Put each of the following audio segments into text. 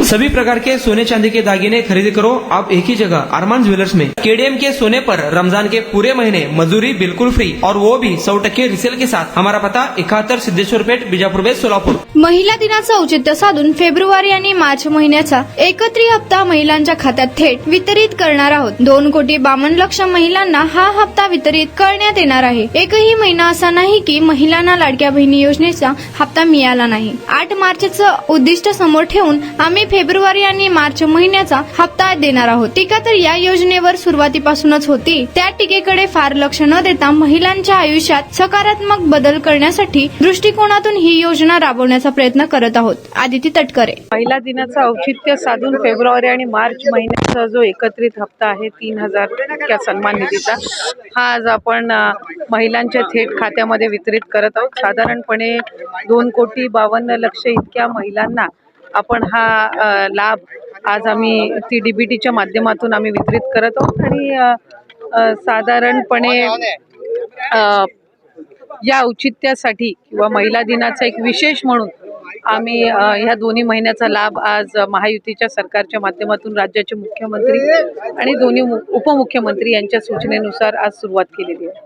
सभी प्रकार के सोने चांदी के दागिने खरीदी करो आप एक ही जगह अरमान ज्वेलर्स में। केडीएम के सोने पर रमजान के पूरे महीने मजदूरी बिल्कुल फ्री और वो भी 100% रिसेल के साथ। हमारा पता 71 सिद्धेश्वर पेठ, बीजापूर बेस, सोलापूर। महिला दिनाचं औचित्य साधून फेब्रुवारी आणि मार्च महिन्याचा एकत्रित हप्ता महिलांच्या खात्यात थेट वितरित करणार आहोत। 2,52,00,000 महिलांना हा हप्ता वितरित करण्यात येणार आहे। एकही महिना असा नाही की महिलांना लाडक्या बहिणी योजनेचा हप्ता मिळाला नाही। 8 मार्चचं उद्दिष्ट समोर ठेवून आम्ही फेब्रुवारी आणि मार्च महिन्याचा हप्ता देणार आहोत। टीका तर या योजनेवर सुरुवातीपासूनच होती, त्या टीकेकडे फार लक्ष न देता महिलांच्या आयुष्यात सकारात्मक बदल करण्यासाठी दृष्टिकोनातून ही योजना राबवण्याचा प्रयत्न करत आहोत। आदिती तटकरे। महिला दिनाचं औचित्य साधून फेब्रुवारी आणि मार्च महिन्याचा जो एकत्रित हप्ता आहे 3,000 इतक्या सन्मान निधीचा, हा आज आपण महिलांच्या थेट खात्यामध्ये वितरित करत आहोत। साधारणपणे 2,52,00,000 इतक्या महिलांना आपण हा लाभ आज आम्ही डीबीटीच्या माध्यमातून आम्ही वितरित करत आहोत। आणि साधारणपणे या औचित्यासाठी किंवा महिला दिनाचा एक विशेष म्हणून आम्ही ह्या दोन्ही महिन्याचा लाभ आज महायुतीच्या सरकारच्या माध्यमातून राज्याचे मुख्यमंत्री आणि दोन्ही उपमुख्यमंत्री यांच्या सूचनेनुसार आज सुरुवात केलेली आहे।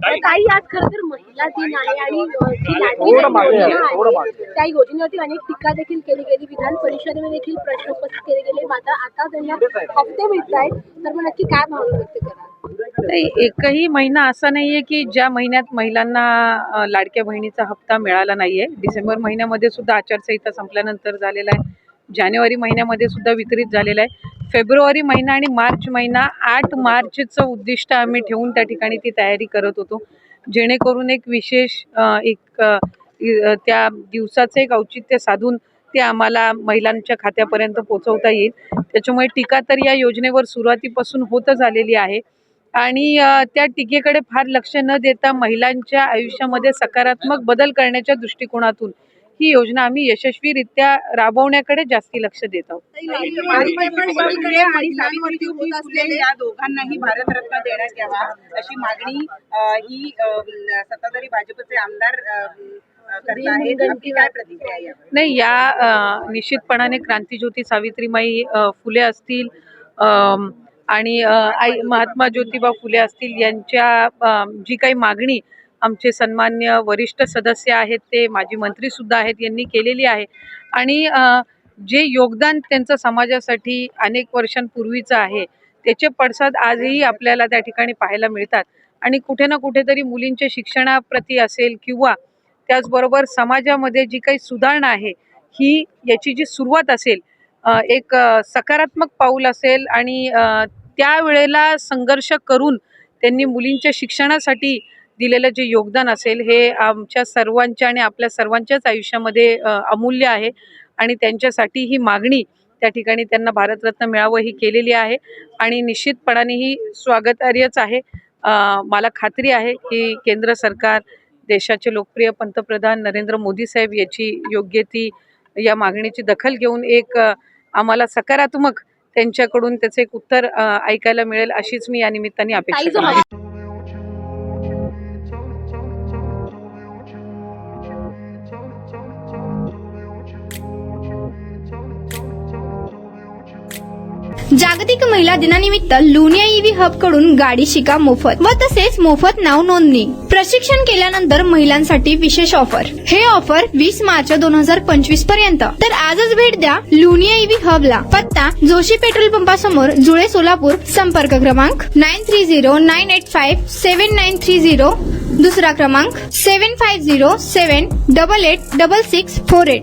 ताई, आज खरं तर महिला दिन आहे आणि त्या योजनेवरती अनेक टीका देखील केली गेली, विधान परिषदेमध्ये देखील प्रश्न उपस्थित केले गेले, मात्र आता त्यांना हप्ते मिळत आहेत, तर मग नक्की काय भावना व्यक्त करा? नाही, एकही महिना असा नाहीये की ज्या महिन्यात महिलांना लाडक्या बहिणीचा हप्ता मिळाला नाहीये। डिसेंबर महिन्यामध्ये सुद्धा आचारसंहिता संपल्यानंतर झालेला आहे, जानेवारी महिन्यामध्ये सुद्धा वितरित झालेला आहे। फेब्रुवारी महिना आणि मार्च महिना 8 मार्चचं उद्दिष्ट आम्ही ठेवून त्या ठिकाणी ती तयारी करत होतो, जेणेकरून एक विशेष त्या दिवसाचं एक औचित्य साधून ते आम्हाला महिलांच्या खात्यापर्यंत पोहोचवता येईल। त्याच्यामुळे टीका तर या योजनेवर सुरुवातीपासून होतच आलेली आहे आणि त्या टीकेकडे फार लक्ष न देता महिलांच्या आयुष्यामध्ये सकारात्मक बदल करण्याच्या दृष्टिकोनातून ही योजना आम्ही यशस्वीरित्या राबवण्याकडे जास्ती लक्ष देत आहोत। या दोघांनाही भारतरत्न देण्यात यावा अशी मागणी ही सत्ताधारी भाजपचे आमदार करत आहेत। काय प्रतिक्रिया? नाही, या निश्चितपणाने क्रांतीज्योती सावित्रीबाई फुले असतील आणि आई महात्मा ज्योतिबा फुले असतील यांच्या जी काही मागणी आमचे सन्मान्य वरिष्ठ सदस्य आहेत, ते माजी मंत्री सुद्धा आहेत, यांनी केलेली आहे आणि जे योगदान त्यांचं समाजासाठी अनेक वर्षांपूर्वीचं आहे त्याचे पडसाद आजही आपल्याला त्या ठिकाणी पाहायला मिळतात। आणि कुठे ना कुठेतरी मुलींच्या शिक्षणाप्रती असेल किंवा त्याचबरोबर समाजामध्ये जी काही सुधारणा आहे ही याची जी सुरुवात असेल, एक सकारात्मक पाऊल असेल आणि त्यावेळेला संघर्ष करून त्यांनी मुलींच्या शिक्षणासाठी दिलेलं जे योगदान असेल हे आमच्या सर्वांच्या आणि आपल्या सर्वांच्याच आयुष्यामध्ये अमूल्य आहे आणि त्यांच्यासाठी ही मागणी त्या ठिकाणी त्यांना भारतरत्न मिळावं ही केलेली आहे आणि निश्चितपणाने ही स्वागतार्हच आहे। मला खात्री आहे की केंद्र सरकार, देशाचे लोकप्रिय पंतप्रधान नरेंद्र मोदी साहेब याची योग्य ती या मागणीची दखल घेऊन एक आम्हाला सकारात्मक त्यांच्याकडून त्याचे एक उत्तर ऐकायला मिळेल अशीच मी या निमित्ताने अपेक्षा करते। जागतिक महिला दिनानिमित्त लुनिया ईव्ही हब कडून गाडी शिका मोफत व तसेच मोफत नाव नोंदणी। प्रशिक्षण केल्यानंतर महिलांसाठी विशेष ऑफर। हे ऑफर 20 मार्च 2025 पर्यंत। तर आजच भेट द्या लुनिया ईव्ही हबला। पत्ता जोशी पेट्रोल पंपासमोर, जुळे, सोलापूर। संपर्क क्रमांक 9309857930। दुसरा क्रमांक 7507886648।